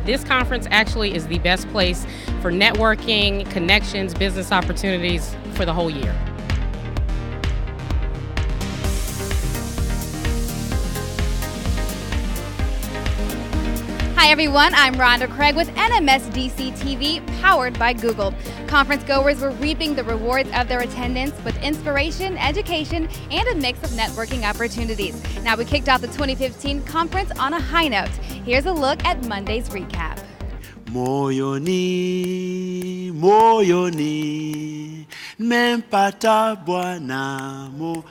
this conference actually is the best place for networking, connections, business opportunities for the whole year. Hi everyone, I'm Rhonda Craig with NMSDC TV, powered by Google. Conference goers were reaping the rewards of their attendance with inspiration, education, and a mix of networking opportunities. Now we kicked off the 2015 conference on a high note. Here's a look at Monday's recap. Moyoni, mempata bwana mo.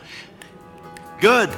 Good.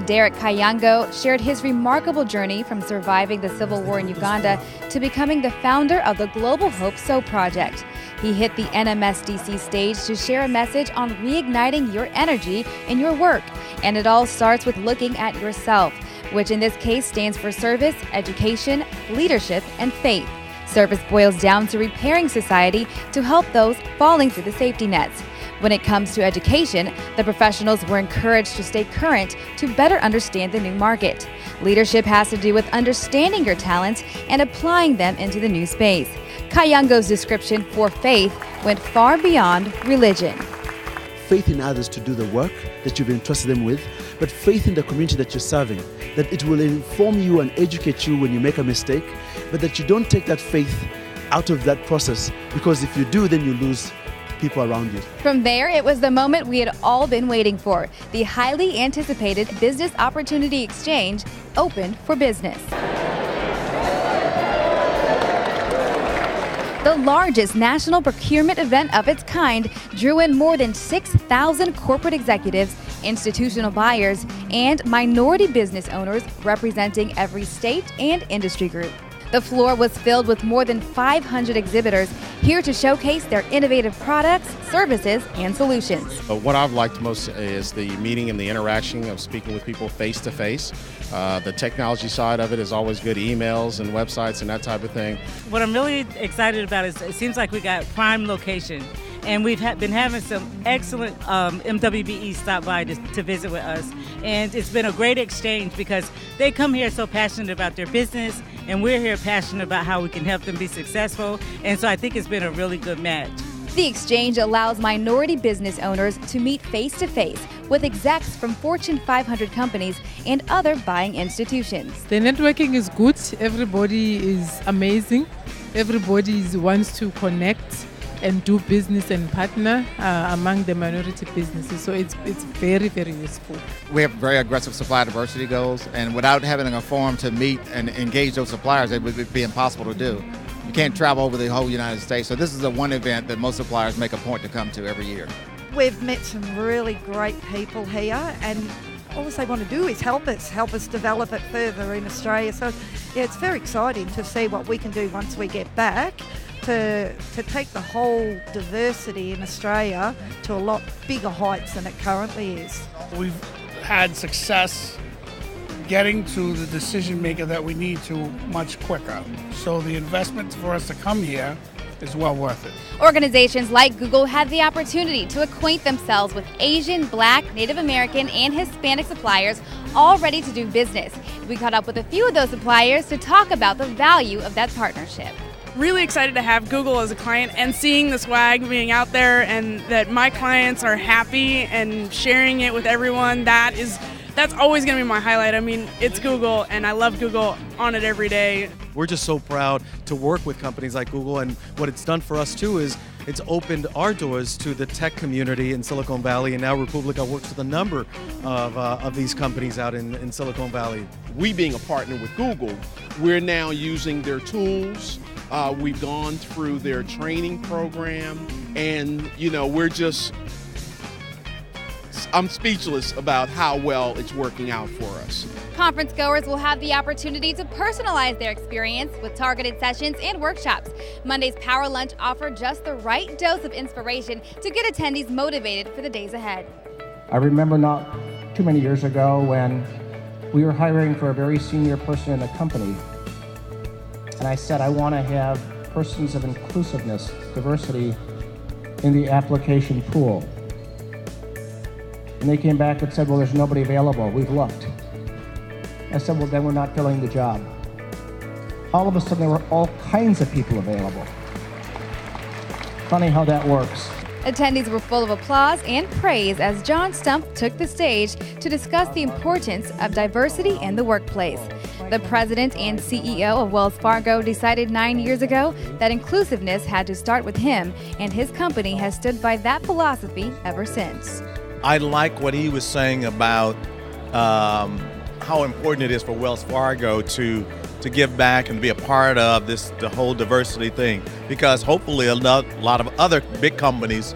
Derek Kayango shared his remarkable journey from surviving the civil war in Uganda to becoming the founder of the Global Hope So Project. He hit the NMSDC stage to share a message on reigniting your energy in your work. And it all starts with looking at yourself, which in this case stands for service, education, leadership, and faith. Service boils down to repairing society to help those falling through the safety nets. When it comes to education, the professionals were encouraged to stay current to better understand the new market. Leadership has to do with understanding your talents and applying them into the new space. Kayango's description for faith went far beyond religion. Faith in others to do the work that you've entrusted them with, but faith in the community that you're serving, that it will inform you and educate you when you make a mistake, but that you don't take that faith out of that process, because if you do, then you lose people around you. From there, it was the moment we had all been waiting for. The highly anticipated Business Opportunity Exchange opened for business. The largest national procurement event of its kind drew in more than 6,000 corporate executives, institutional buyers, and minority business owners representing every state and industry group. The floor was filled with more than 500 exhibitors here to showcase their innovative products, services, and solutions. What I've liked most is the meeting and the interaction of speaking with people face to face. The technology side of it is always good, emails and websites and that type of thing. What I'm really excited about is it seems like we got prime location. And we've been having some excellent MWBE stop by to visit with us. And it's been a great exchange because they come here so passionate about their business, and we're here passionate about how we can help them be successful. And so I think it's been a really good match. The exchange allows minority business owners to meet face-to-face with execs from Fortune 500 companies and other buying institutions. The networking is good. Everybody is amazing. Everybody wants to connect and do business and partner among the minority businesses. So it's very, very useful. We have very aggressive supplier diversity goals, and without having a forum to meet and engage those suppliers, it would be impossible to do. You can't travel over the whole United States, so this is the one event that most suppliers make a point to come to every year. We've met some really great people here, and all they want to do is help us develop it further in Australia. So yeah, it's very exciting to see what we can do once we get back to take the whole diversity in Australia to a lot bigger heights than it currently is. We've had success getting to the decision maker that we need to much quicker. So the investment for us to come here is well worth it. Organizations like Google had the opportunity to acquaint themselves with Asian, Black, Native American, and Hispanic suppliers all ready to do business. We caught up with a few of those suppliers to talk about the value of that partnership. Really excited to have Google as a client and seeing the swag being out there and that my clients are happy and sharing it with everyone. That's always going to be my highlight. I mean, it's Google and I love Google, on it every day. We're just so proud to work with companies like Google, and what it's done for us too is it's opened our doors to the tech community in Silicon Valley, and now Republica works with a number of these companies out in Silicon Valley. We being a partner with Google, we're now using their tools. We've gone through their training program, and I'm speechless about how well it's working out for us. Conference goers will have the opportunity to personalize their experience with targeted sessions and workshops. Monday's Power Lunch offered just the right dose of inspiration to get attendees motivated for the days ahead. I remember not too many years ago when we were hiring for a very senior person in the company. And I said, I want to have persons of inclusiveness, diversity in the application pool. And they came back and said, well, there's nobody available. We've looked. I said, well, then we're not filling the job. all of a sudden there were all kinds of people available. Funny how that works. Attendees were full of applause and praise as John Stumpf took the stage to discuss the importance of diversity in the workplace. The president and CEO of Wells Fargo decided 9 years ago that inclusiveness had to start with him, and his company has stood by that philosophy ever since. I like what he was saying about how important it is for Wells Fargo to give back and be a part of the whole diversity thing, because hopefully a lot of other big companies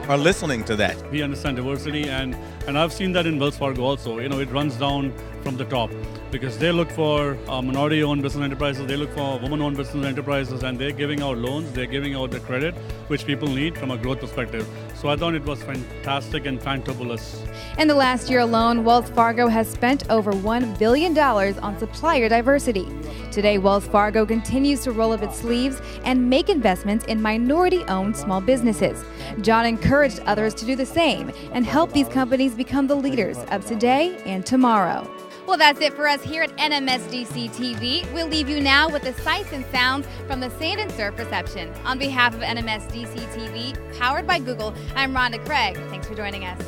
are listening to that. We understand diversity, and I've seen that in Wells Fargo also. It runs down from the top, because they look for minority-owned business enterprises, they look for women-owned business enterprises, and they're giving out loans, they're giving out the credit which people need from a growth perspective. So I thought it was fantastic and fantabulous. In the last year alone, Wells Fargo has spent over $1 billion on supplier diversity. Today, Wells Fargo continues to roll up its sleeves and make investments in minority-owned small businesses. John encouraged others to do the same and help these companies become the leaders of today and tomorrow. Well, that's it for us here at NMSDC TV. We'll leave you now with the sights and sounds from the Sand and Surf reception. On behalf of NMSDC TV, powered by Google, I'm Rhonda Craig. Thanks for joining us.